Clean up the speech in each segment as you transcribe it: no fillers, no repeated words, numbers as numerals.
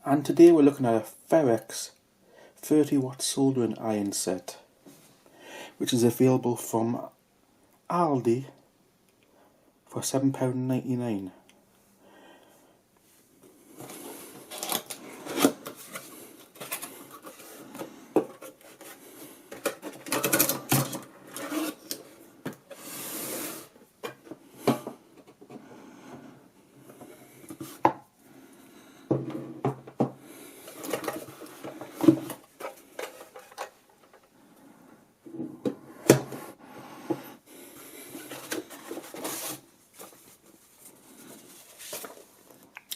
And today we're looking at a Ferrex 30W soldering iron set, which is available from Aldi for £7.99.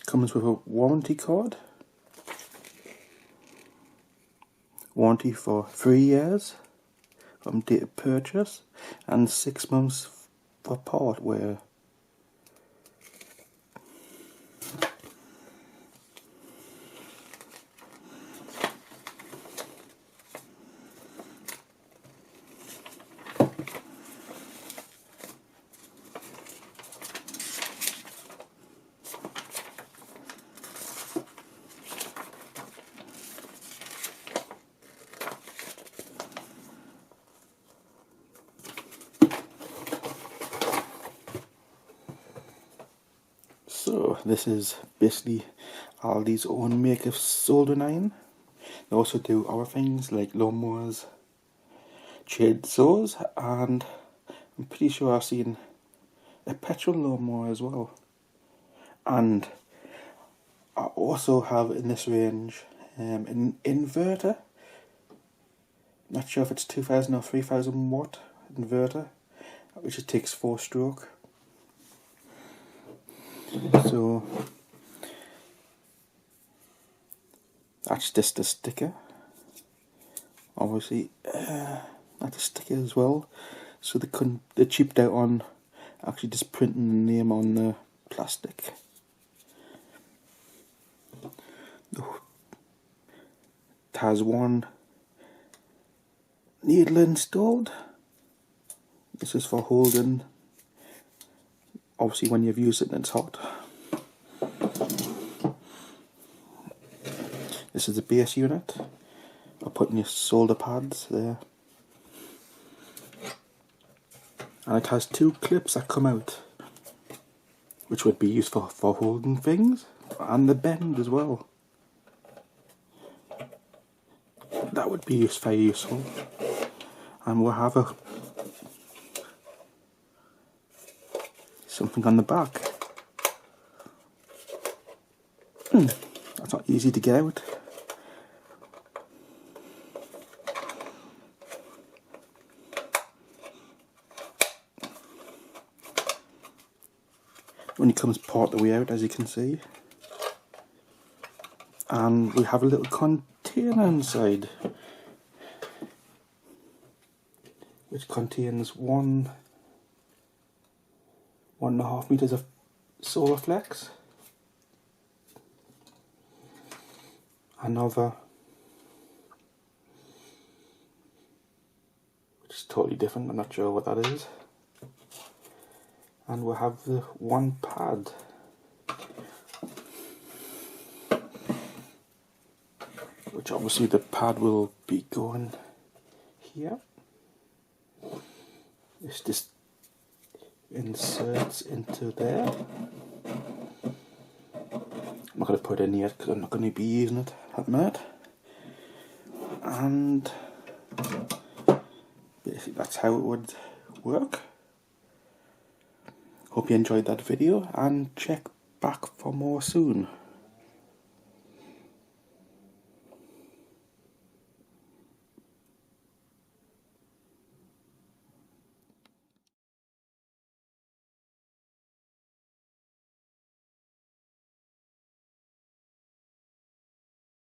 Comes with a warranty card, warranty for 3 years from date of purchase, and 6 months for part wear. So this is basically Aldi's own make of soldering iron. They also do other things like lawnmowers, chainsaws, and I'm pretty sure I've seen a petrol lawnmower as well. And I also have in this range an inverter. Not sure if it's 2000 or 3000 watt inverter, which it takes 4-stroke. So that's just the sticker. Obviously, that's a sticker as well. So they cheaped out on actually just printing the name on the plastic. It has one needle installed. This is for holding, obviously when you've used it and it's hot. This is the base unit. I'll put in your solder pads there. And it has 2 clips that come out, which would be used for holding things, and the bend as well. That would be very useful. And we'll have something on the back. That's not easy to get out. Only comes part of the way out, as you can see. And we have a little container inside, which contains 1.5 meters of solar flex, another, which is totally different, I'm not sure what that is, and we'll have the one pad. Which obviously the pad will be going here. This just inserts into there. I'm not going to put it in yet because I'm not going to be using it at the minute. And basically that's how it would work. Hope you enjoyed that video and check back for more soon.